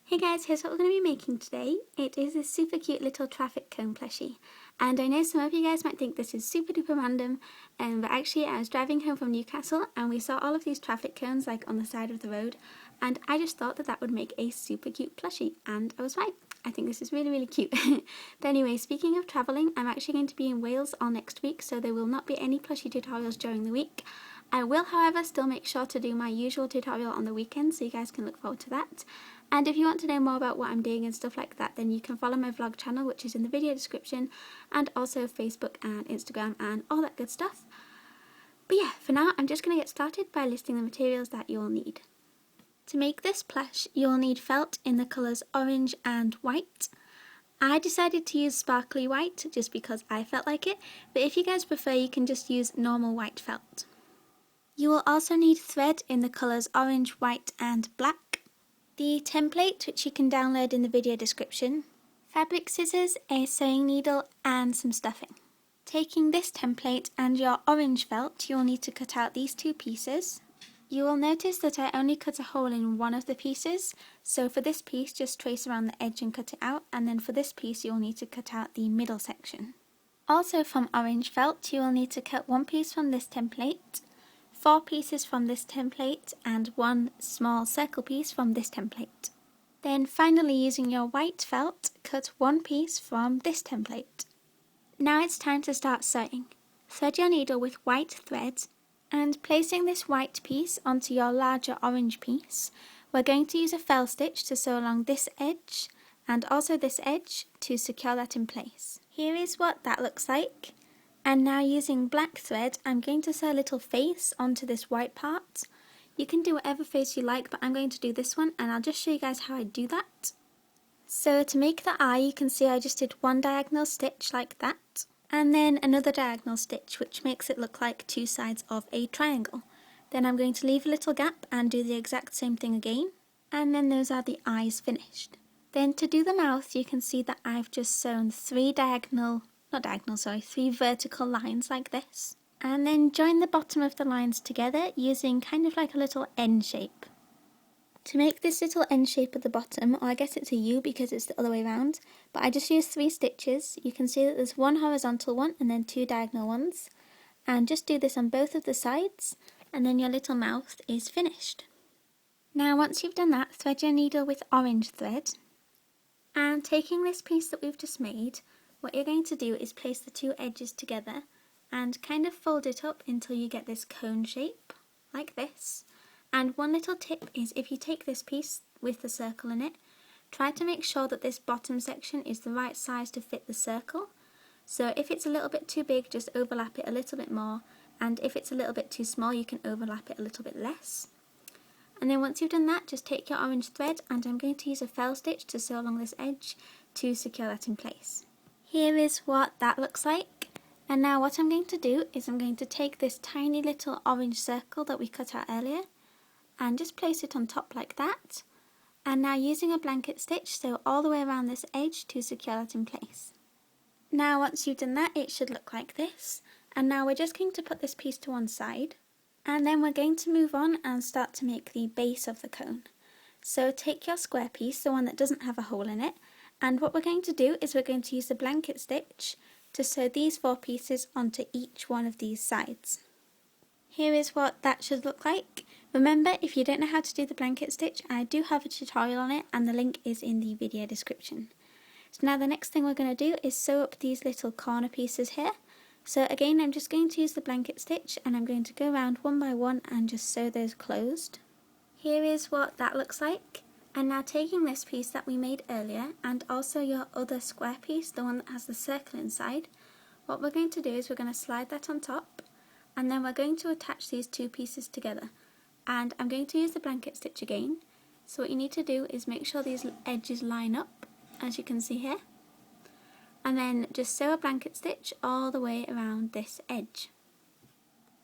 Hey guys, here's what we're going to be making today. It is a super cute little traffic cone plushie, and I know some of you guys might think this is super duper random, but actually I was driving home from Newcastle and we saw all of these traffic cones like on the side of the road, and I just thought that that would make a super cute plushie, and I was right. I think this is really cute. But anyway, speaking of travelling, I'm actually going to be in Wales all next week, so there will not be any plushie tutorials during the week. I will, however, still make sure to do my usual tutorial on the weekend, so you guys can look forward to that. And if you want to know more about what I'm doing and stuff like that, then you can follow my vlog channel, which is in the video description, and also Facebook and Instagram and all that good stuff. But yeah, for now, I'm just going to get started by listing the materials that you'll need. To make this plush, you'll need felt in the colours orange and white. I decided to use sparkly white just because I felt like it, but if you guys prefer, you can just use normal white felt. You will also need thread in the colours orange, white and black. The template, which you can download in the video description, fabric scissors, a sewing needle and some stuffing. Taking this template and your orange felt, you'll need to cut out these two pieces. You will notice that I only cut a hole in one of the pieces, so for this piece just trace around the edge and cut it out, and then for this piece you'll need to cut out the middle section. Also from orange felt, you will need to cut one piece from this template, 4 pieces from this template and 1 small circle piece from this template. Then finally, using your white felt, cut 1 piece from this template. Now it's time to start sewing. Thread your needle with white thread and placing this white piece onto your larger orange piece, we're going to use a fell stitch to sew along this edge and also this edge to secure that in place. Here is what that looks like. And now using black thread, I'm going to sew a little face onto this white part. You can do whatever face you like, but I'm going to do this one and I'll just show you guys how I do that. So to make the eye, you can see I just did 1 diagonal stitch like that, and then another diagonal stitch, which makes it look like 2 sides of a triangle. Then I'm going to leave a little gap and do the exact same thing again, and then those are the eyes finished. Then to do the mouth, you can see that I've just sewn 3 vertical lines like this, and then join the bottom of the lines together using kind of like a little N shape. To make this little N shape at the bottom, or I guess it's a U because it's the other way around, but I just used 3 stitches. You can see that there's 1 horizontal one and then 2 diagonal ones, and just do this on both of the sides and then your little mouth is finished. Now once you've done that, thread your needle with orange thread, and taking this piece that we've just made, what you're going to do is place the 2 edges together and kind of fold it up until you get this cone shape, like this. And one little tip is if you take this piece with the circle in it, try to make sure that this bottom section is the right size to fit the circle. So if it's a little bit too big, just overlap it a little bit more, and if it's a little bit too small, you can overlap it a little bit less. And then once you've done that, just take your orange thread, and I'm going to use a fell stitch to sew along this edge to secure that in place. Here is what that looks like, and now what I'm going to do is I'm going to take this tiny little orange circle that we cut out earlier and just place it on top like that, and now using a blanket stitch sew all the way around this edge to secure that in place. Now once you've done that, it should look like this, and now we're just going to put this piece to one side, and then we're going to move on and start to make the base of the cone. So take your square piece, the one that doesn't have a hole in it, and what we're going to do is we're going to use the blanket stitch to sew these 4 pieces onto each one of these sides. Here is what that should look like. Remember, if you don't know how to do the blanket stitch, I do have a tutorial on it and the link is in the video description. So now the next thing we're going to do is sew up these little corner pieces here. So again, I'm just going to use the blanket stitch and I'm going to go around one by one and just sew those closed. Here is what that looks like. And now taking this piece that we made earlier and also your other square piece, the one that has the circle inside, what we're going to do is we're going to slide that on top, and then we're going to attach these 2 pieces together. And I'm going to use the blanket stitch again. So what you need to do is make sure these edges line up, as you can see here, and then just sew a blanket stitch all the way around this edge.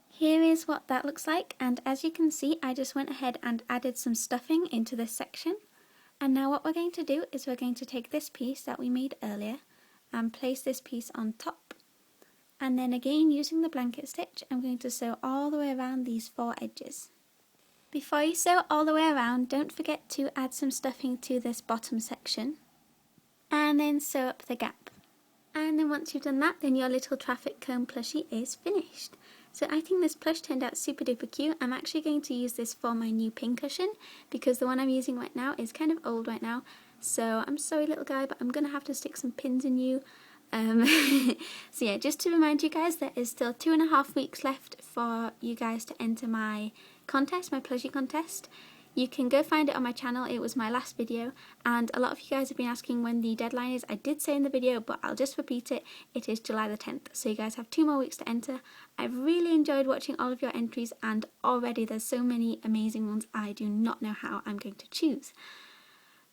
Here is what that looks like, and as you can see, I just went ahead and added some stuffing into this section. And now what we're going to do is we're going to take this piece that we made earlier and place this piece on top. And then again, using the blanket stitch, I'm going to sew all the way around these 4 edges. Before you sew it all the way around, don't forget to add some stuffing to this bottom section and then sew up the gap. And then once you've done that, then your little traffic cone plushie is finished. So I think this plush turned out super duper cute. I'm actually going to use this for my new pincushion because the one I'm using right now is kind of old right now. So I'm sorry little guy, but I'm going to have to stick some pins in you. So yeah, just to remind you guys, there is still 2.5 weeks left for you guys to enter my contest, my plushie contest. You can go find it on my channel. It was my last video, and a lot of you guys have been asking when the deadline is. I did say in the video, but I'll just repeat it. It is July the 10th, so you guys have 2 more weeks to enter. I've really enjoyed watching all of your entries, and already there's so many amazing ones. I do not know how I'm going to choose.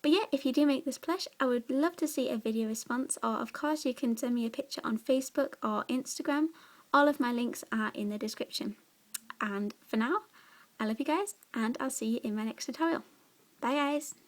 But yeah, if you do make this plush, I would love to see a video response, or of course you can send me a picture on Facebook or Instagram. All of my links are in the description. And for now, I love you guys, and I'll see you in my next tutorial. Bye guys!